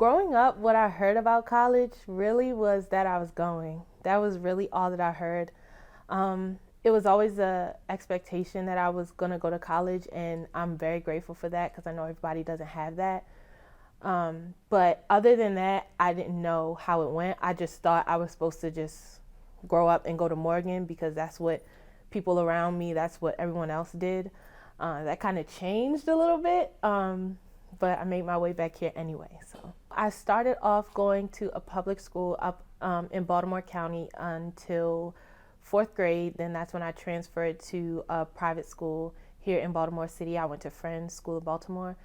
Growing up, what I heard about college really was that I was going. That was really all that I heard. It was always a expectation that I was gonna go to college, and I'm very grateful for that because I know everybody doesn't have that. But other than that, I didn't know how it went. I just thought I was supposed to just grow up and go to Morgan because that's what people around me, that's what everyone else did. That kind of changed a little bit, but I made my way back here anyway. So I started off going to a public school up in Baltimore County until fourth grade. Then that's when I transferred to a private school here in Baltimore City. I went to Friends School in Baltimore.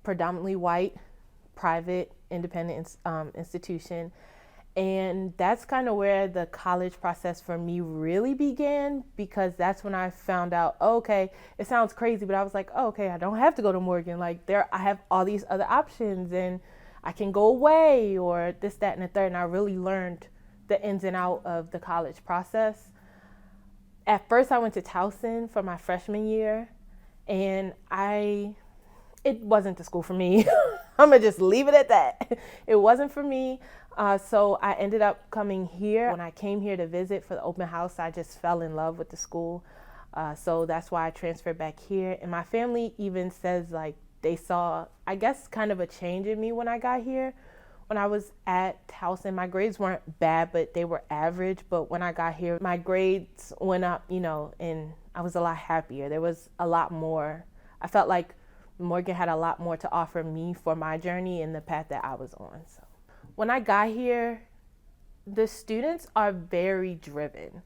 Predominantly white, private, independent institution. And that's kind of where the college process for me really began, because that's when I found out, oh, okay, it sounds crazy, but I was like, oh, okay, I don't have to go to Morgan. Like I have all these other options and I can go away or this, that, and the third. And I really learned the ins and out of the college process. At first I went to Towson for my freshman year, and it wasn't the school for me. I'm gonna just leave it at that. It wasn't for me. So I ended up coming here. When I came here to visit for the open house, I just fell in love with the school. So that's why I transferred back here. And my family even says like they saw, I guess, kind of a change in me when I got here. When I was at Towson, my grades weren't bad, but they were average. But when I got here, my grades went up, and I was a lot happier. There was a lot more. I felt like Morgan had a lot more to offer me for my journey and the path that I was on. So when I got here, the students are very driven.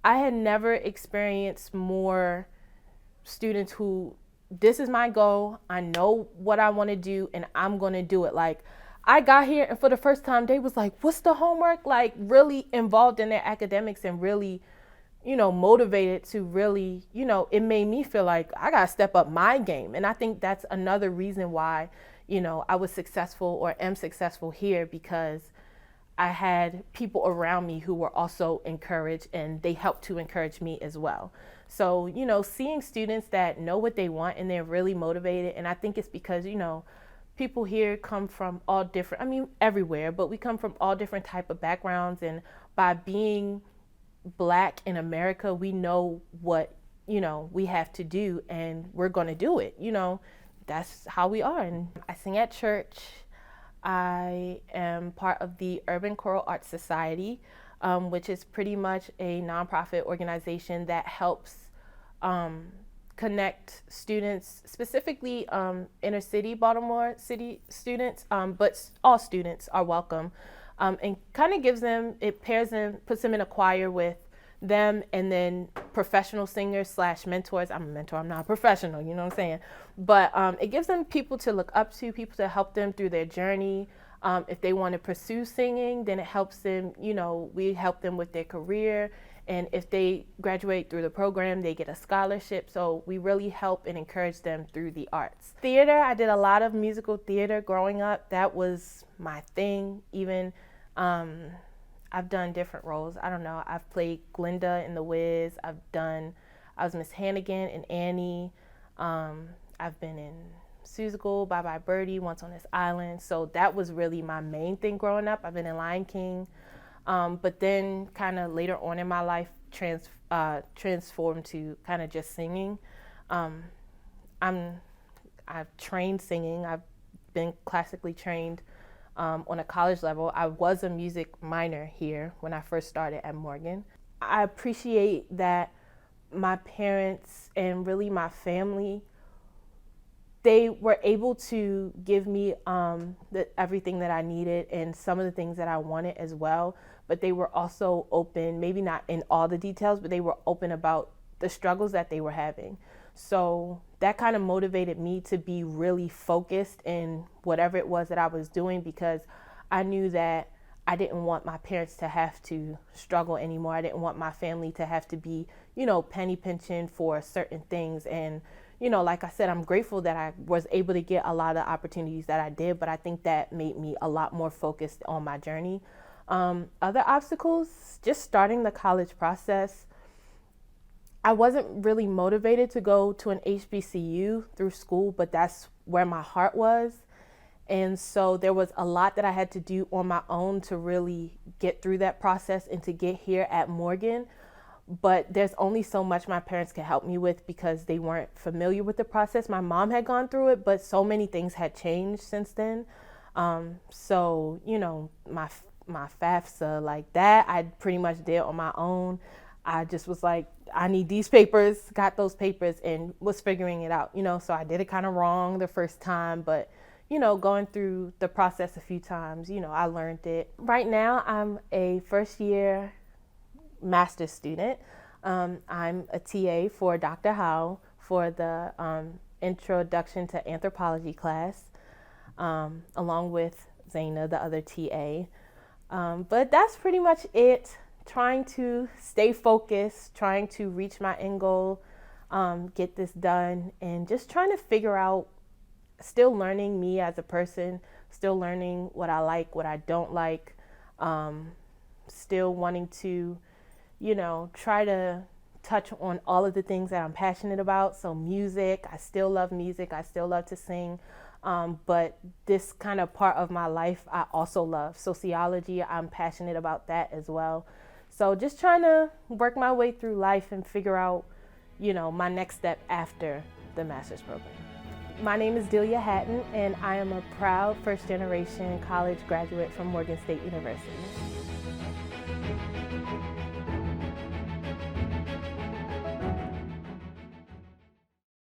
I had never experienced more students who, this is my goal, I know what I want to do, and I'm going to do it. Like, I got here, and for the first time, they was like, what's the homework? Like, really involved in their academics and really motivated to really, it made me feel like I got to step up my game. And I think that's another reason why, I was successful or am successful here, because I had people around me who were also encouraged, and they helped to encourage me as well. So, seeing students that know what they want and they're really motivated. And I think it's because, people here come from all different, everywhere, but we come from all different type of backgrounds. And by being Black in America, we know what, we have to do, and we're going to do it. That's how we are. And I sing at church. I am part of the Urban Choral Arts Society, which is pretty much a nonprofit organization that helps connect students, specifically inner city Baltimore City students, but all students are welcome. And kind of pairs them, puts them in a choir with them, and then professional singers / mentors. I'm a mentor, I'm not a professional, you know what I'm saying? But it gives them people to look up to, people to help them through their journey. If they want to pursue singing, then it helps them, we help them with their career. And if they graduate through the program, they get a scholarship. So we really help and encourage them through the arts. Theater, I did a lot of musical theater growing up. That was my thing. Even I've done different roles. I don't know. I've played Glinda in The Wiz. I was Miss Hannigan in Annie. I've been in Seussical, Bye Bye Birdie, Once on This Island. So that was really my main thing growing up. I've been in Lion King. But then kind of later on in my life transformed to kind of just singing. I've trained singing. I've been classically trained on a college level. I was a music minor here when I first started at Morgan. I appreciate that my parents and really my family, they were able to give me everything that I needed and some of the things that I wanted as well. But they were also open, maybe not in all the details, but they were open about the struggles that they were having. So that kind of motivated me to be really focused in whatever it was that I was doing, because I knew that I didn't want my parents to have to struggle anymore. I didn't want my family to have to be, penny pinching for certain things. And, like I said, I'm grateful that I was able to get a lot of opportunities that I did, but I think that made me a lot more focused on my journey. Other obstacles, just starting the college process. I wasn't really motivated to go to an HBCU through school, but that's where my heart was. And so there was a lot that I had to do on my own to really get through that process and to get here at Morgan. But there's only so much my parents could help me with because they weren't familiar with the process. My mom had gone through it, but so many things had changed since then. So, you know, my FAFSA, like that, I pretty much did on my own. I just was like, I need these papers, got those papers, and was figuring it out, you know. So I did it kind of wrong the first time, but, you know, going through the process a few times, you know, I learned it. Right now, I'm a first year master's student. I'm a TA for Dr. Howe for the Introduction to Anthropology class, along with Zaina, the other TA. But that's pretty much it. Trying to stay focused, trying to reach my end goal, get this done, and just trying to figure out, still learning me as a person, still learning what I like, what I don't like, still wanting to, you know, try to touch on all of the things that I'm passionate about. So music, I still love music, I still love to sing. But this kind of part of my life, I also love sociology. I'm passionate about that as well. So just trying to work my way through life and figure out, you know, my next step after the master's program. My name is Delia Hatton, and I am a proud first generation college graduate from Morgan State University.